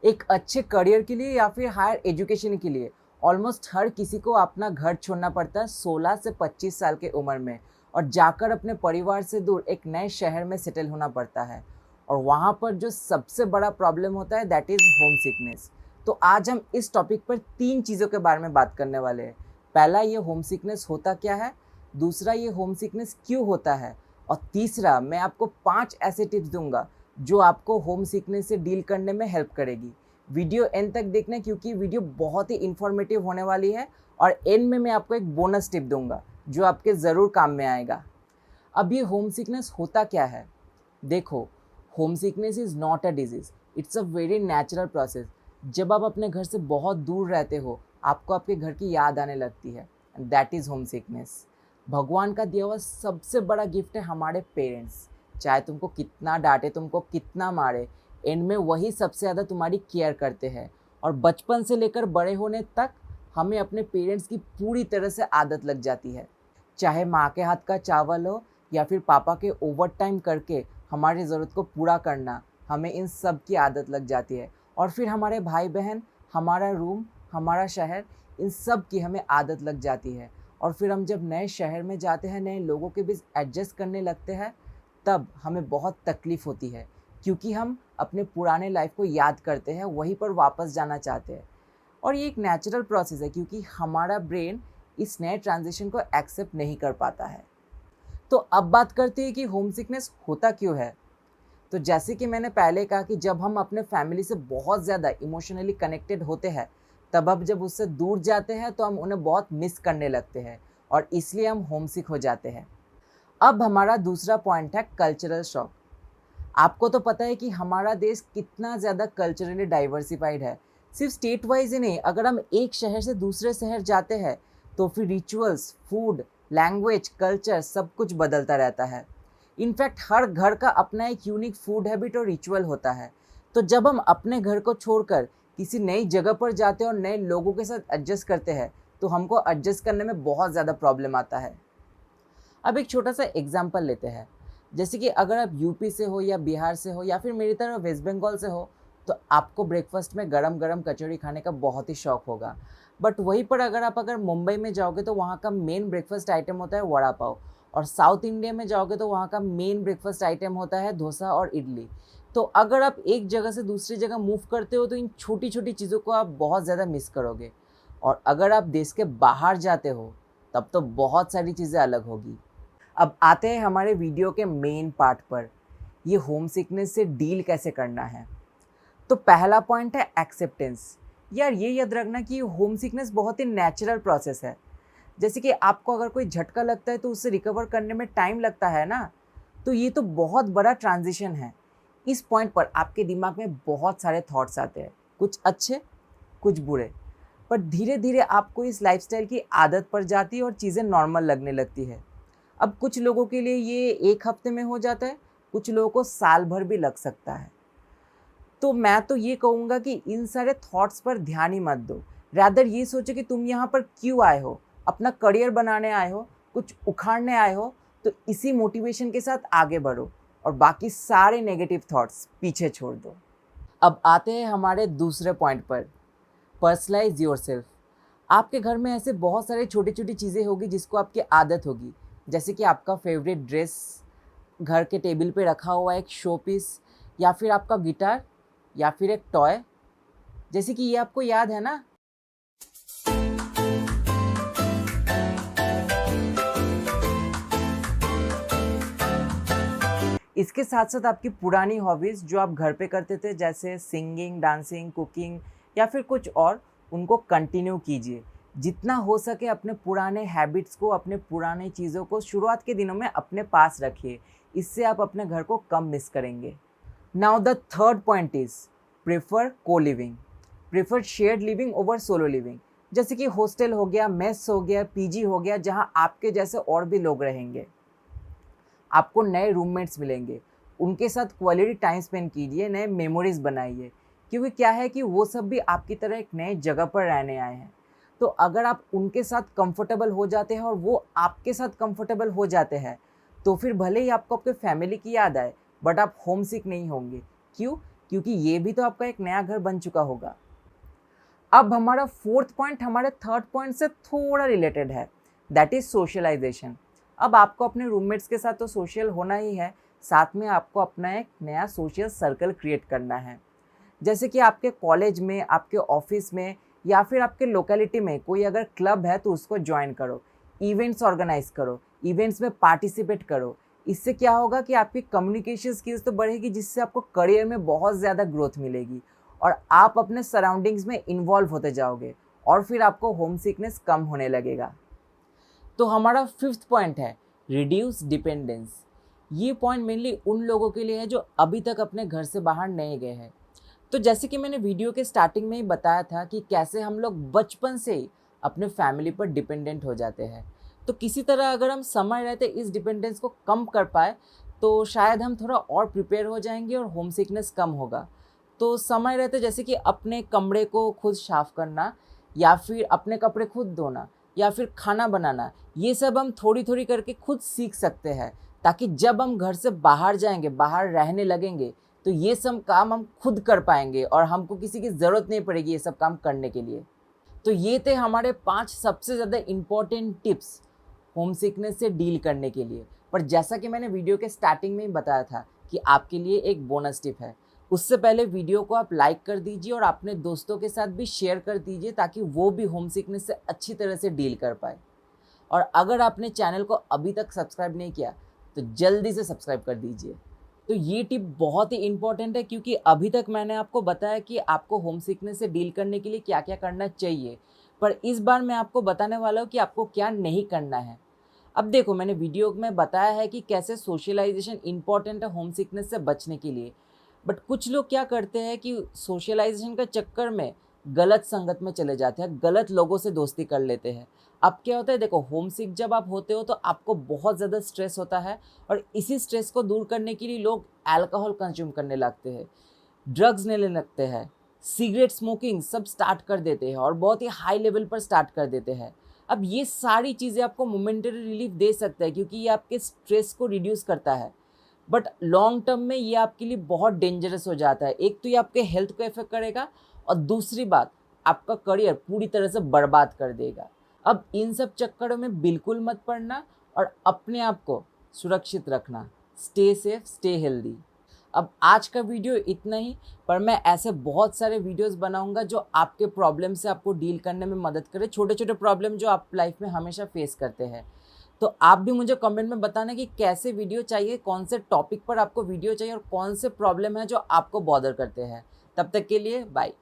एक अच्छे करियर के लिए या फिर हायर एजुकेशन के लिए ऑलमोस्ट हर किसी को अपना घर छोड़ना पड़ता है 16 से 25 साल के उम्र में और जाकर अपने परिवार से दूर एक नए शहर में सेटल होना पड़ता है। और वहाँ पर जो सबसे बड़ा प्रॉब्लम होता है दैट इज़ होम सिकनेस। तो आज हम इस टॉपिक पर 3 चीज़ों के बारे में बात करने वाले हैं। पहला, ये होम सिकनेस होता क्या है। दूसरा, ये होम सिकनेस क्यों होता है। और तीसरा, मैं आपको 5 ऐसे टिप्स दूंगा जो आपको होम सिकनेस से डील करने में हेल्प करेगी। वीडियो एंड तक देखना क्योंकि वीडियो बहुत ही इन्फॉर्मेटिव होने वाली है और एंड में मैं आपको एक बोनस टिप दूंगा जो आपके ज़रूर काम में आएगा। अब ये होम सिकनेस होता क्या है। देखो, home sickness is not a disease, it's a very natural process. जब आप अपने घर से बहुत दूर रहते हो आपको आपके घर की याद आने लगती है, and that is home sickness. भगवान का दिया हुआ सबसे बड़ा गिफ्ट है हमारे पेरेंट्स। चाहे तुमको कितना डांटे, तुमको कितना मारे, एंड में वही सबसे ज़्यादा तुम्हारी केयर करते हैं। और बचपन से लेकर बड़े होने तक हमें अपने पेरेंट्स की पूरी तरह से आदत लग जाती है। चाहे माँ के हाथ का चावल हो या फिर पापा के ओवर टाइम करके हमारी ज़रूरत को पूरा करना, हमें इन सब की आदत लग जाती है। और फिर हमारे भाई बहन, हमारा रूम, हमारा शहर, इन सब की हमें आदत लग जाती है। और फिर हम जब नए शहर में जाते हैं, नए लोगों के बीच एडजस्ट करने लगते हैं, तब हमें बहुत तकलीफ़ होती है क्योंकि हम अपने पुराने लाइफ को याद करते हैं, वहीं पर वापस जाना चाहते हैं। और ये एक नेचुरल प्रोसेस है क्योंकि हमारा ब्रेन इस नए ट्रांजिशन को एक्सेप्ट नहीं कर पाता है। तो अब बात करते हैं कि होम सिकनेस होता क्यों है। तो जैसे कि मैंने पहले कहा कि जब हम अपने फैमिली से बहुत ज़्यादा इमोशनली कनेक्टेड होते हैं, तब अब जब उससे दूर जाते हैं तो हम उन्हें बहुत मिस करने लगते हैं और इसलिए हम होम सिक हो जाते हैं। अब हमारा दूसरा पॉइंट है कल्चरल शॉक। आपको तो पता है कि हमारा देश कितना ज़्यादा कल्चरली डाइवर्सिफाइड है। सिर्फ स्टेट वाइज ही नहीं, अगर हम एक शहर से दूसरे शहर जाते हैं तो फिर रिचुअल्स, फूड, लैंग्वेज, कल्चर सब कुछ बदलता रहता है। इनफैक्ट हर घर का अपना एक यूनिक फूड हैबिट और रिचुअल होता है। तो जब हम अपने घर को छोड़कर किसी नई जगह पर जाते हैं और नए लोगों के साथ एडजस्ट करते हैं तो हमको एडजस्ट करने में बहुत ज़्यादा प्रॉब्लम आता है। अब एक छोटा सा एग्जाम्पल लेते हैं। जैसे कि अगर आप यूपी से हो या बिहार से हो या फिर मेरी तरह वेस्ट बंगाल से हो तो आपको ब्रेकफास्ट में गरम गरम कचौड़ी खाने का बहुत ही शौक होगा। बट वहीं पर अगर मुंबई में जाओगे तो वहाँ का मेन ब्रेकफास्ट आइटम होता है वड़ा पाव। और साउथ इंडिया में जाओगे तो वहाँ का मेन ब्रेकफास्ट आइटम होता है डोसा और इडली। तो अगर आप एक जगह से दूसरी जगह मूव करते हो तो इन छोटी छोटी चीज़ों को आप बहुत ज़्यादा मिस करोगे। और अगर आप देश के बाहर जाते हो तब तो बहुत सारी चीज़ें अलग होगी। अब आते हैं हमारे वीडियो के मेन पार्ट पर, ये होम सिकनेस से डील कैसे करना है। तो पहला पॉइंट है एक्सेप्टेंस। यार ये याद रखना कि होम सिकनेस बहुत ही नेचुरल प्रोसेस है। जैसे कि आपको अगर कोई झटका लगता है तो उससे रिकवर करने में टाइम लगता है ना, तो ये तो बहुत बड़ा ट्रांजिशन है। इस पॉइंट पर आपके दिमाग में बहुत सारे थॉट्स आते हैं, कुछ अच्छे कुछ बुरे। पर धीरे धीरे आपको इस लाइफस्टाइल की आदत पड़ जाती है और चीज़ें नॉर्मल लगने लगती है। अब कुछ लोगों के लिए ये 1 हफ्ते में हो जाता है, कुछ लोगों को साल भर भी लग सकता है। तो मैं तो ये कहूँगा कि इन सारे थॉट्स पर ध्यान ही मत दो। रादर ये सोचो कि तुम यहाँ पर क्यों आए हो, अपना करियर बनाने आए हो, कुछ उखाड़ने आए हो, तो इसी मोटिवेशन के साथ आगे बढ़ो और बाकी सारे नेगेटिव थॉट्स पीछे छोड़ दो। अब आते हैं हमारे दूसरे पॉइंट पर, पर्सनलाइज योरसेल्फ। आपके घर में ऐसे बहुत सारे छोटी छोटी चीज़ें होगी जिसको आपकी आदत होगी। जैसे कि आपका फेवरेट ड्रेस, घर के टेबल पे रखा हुआ एक शो पीस, या फिर आपका गिटार, या फिर एक टॉय। जैसे कि ये आपको याद है ना। इसके साथ साथ आपकी पुरानी हॉबीज़ जो आप घर पे करते थे जैसे सिंगिंग, डांसिंग, कुकिंग या फिर कुछ और, उनको कंटिन्यू कीजिए। जितना हो सके अपने पुराने हैबिट्स को, अपने पुरानी चीज़ों को शुरुआत के दिनों में अपने पास रखिए। इससे आप अपने घर को कम मिस करेंगे। Now the third point is prefer co living. Prefer shared living over solo living. जैसे कि हॉस्टल हो गया, मेस हो गया, पीजी हो गया, जहाँ आपके जैसे और भी लोग रहेंगे। आपको नए रूममेट्स मिलेंगे, उनके साथ क्वालिटी टाइम स्पेंड कीजिए, नए मेमोरीज बनाइए। क्योंकि क्या है कि वो सब भी आपकी तरह एक नए जगह पर रहने आए हैं। तो अगर आप उनके साथ कंफर्टेबल हो जाते हैं और वो आपके साथ कंफर्टेबल हो जाते हैं तो फिर भले ही आपको आपके फैमिली की याद आए बट आप होम सिक नहीं होंगे। क्यों? क्योंकि ये भी तो आपका एक नया घर बन चुका होगा। अब हमारा फोर्थ पॉइंट हमारे थर्ड पॉइंट से थोड़ा रिलेटेड है, दैट इज़ सोशलाइजेशन। अब आपको अपने रूममेट्स के साथ तो सोशल होना ही है, साथ में आपको अपना एक नया सोशल सर्कल क्रिएट करना है। जैसे कि आपके कॉलेज में, आपके ऑफिस में या फिर आपके लोकेलिटी में कोई अगर क्लब है तो उसको ज्वाइन करो, इवेंट्स ऑर्गेनाइज करो, इवेंट्स में पार्टिसिपेट करो। इससे क्या होगा कि आपकी कम्युनिकेशन स्किल्स तो बढ़ेगी, जिससे आपको करियर में बहुत ज़्यादा ग्रोथ मिलेगी और आप अपने सराउंडिंग्स में इन्वॉल्व होते जाओगे और फिर आपको होम सिकनेस कम होने लगेगा। तो हमारा फिफ्थ पॉइंट है रिड्यूस डिपेंडेंस। ये पॉइंट मेनली उन लोगों के लिए है जो अभी तक अपने घर से बाहर नहीं गए हैं। तो जैसे कि मैंने वीडियो के स्टार्टिंग में ही बताया था कि कैसे हम लोग बचपन से ही अपने फैमिली पर डिपेंडेंट हो जाते हैं। तो किसी तरह अगर हम समय रहते इस डिपेंडेंस को कम कर पाए तो शायद हम थोड़ा और प्रिपेयर हो जाएंगे और होम सिकनेस कम होगा। तो समय रहते जैसे कि अपने कमरे को खुद साफ करना या फिर अपने कपड़े खुद धोना या फिर खाना बनाना, ये सब हम थोड़ी थोड़ी करके खुद सीख सकते हैं, ताकि जब हम घर से बाहर जाएंगे, बाहर रहने लगेंगे, तो ये सब काम हम खुद कर पाएंगे और हमको किसी की ज़रूरत नहीं पड़ेगी ये सब काम करने के लिए। तो ये थे हमारे 5 सबसे ज़्यादा इम्पॉर्टेंट टिप्स होम सिकनेस से डील करने के लिए। पर जैसा कि मैंने वीडियो के स्टार्टिंग में ही बताया था कि आपके लिए एक बोनस टिप है। उससे पहले वीडियो को आप लाइक कर दीजिए और अपने दोस्तों के साथ भी शेयर कर दीजिए, ताकि वो भी होम सिकनेस से अच्छी तरह से डील कर पाए। और अगर आपने चैनल को अभी तक सब्सक्राइब नहीं किया तो जल्दी से सब्सक्राइब कर दीजिए। तो ये टिप बहुत ही इम्पॉर्टेंट है, क्योंकि अभी तक मैंने आपको बताया कि आपको होम सिकनेस से डील करने के लिए क्या क्या करना चाहिए, पर इस बार मैं आपको बताने वाला हूँ कि आपको क्या नहीं करना है। अब देखो, मैंने वीडियो में बताया है कि कैसे सोशलाइजेशन इंपॉर्टेंट है होम सिकनेस से बचने के लिए, बट कुछ लोग क्या करते हैं कि सोशलाइजेशन के चक्कर में गलत संगत में चले जाते हैं, गलत लोगों से दोस्ती कर लेते हैं। अब क्या होता है, देखो, होम सिक जब आप होते हो तो आपको बहुत ज़्यादा स्ट्रेस होता है और इसी स्ट्रेस को दूर करने के लिए लोग अल्कोहल कंज्यूम करने लगते हैं, ड्रग्स लेने लगते हैं, सिगरेट स्मोकिंग सब स्टार्ट कर देते हैं और बहुत ही हाई लेवल पर स्टार्ट कर देते हैं। अब ये सारी चीज़ें आपको मोमेंटरी रिलीफ दे सकता है, क्योंकि ये आपके स्ट्रेस को रिड्यूस करता है, बट लॉन्ग टर्म में ये आपके लिए बहुत डेंजरस हो जाता है। एक तो ये आपके हेल्थ को इफेक्ट करेगा और दूसरी बात, आपका करियर पूरी तरह से बर्बाद कर देगा। अब इन सब चक्करों में बिल्कुल मत पड़ना और अपने आप को सुरक्षित रखना। Stay safe, stay healthy. अब आज का वीडियो इतना ही, पर मैं ऐसे बहुत सारे वीडियोस बनाऊंगा जो आपके प्रॉब्लम से आपको डील करने में मदद करे, छोटे छोटे प्रॉब्लम जो आप लाइफ में हमेशा फेस करते हैं। तो आप भी मुझे कमेंट में बताना कि कैसे वीडियो चाहिए, कौन से टॉपिक पर आपको वीडियो चाहिए और कौन से प्रॉब्लम है जो आपको बॉदर करते हैं। तब तक के लिए बाय।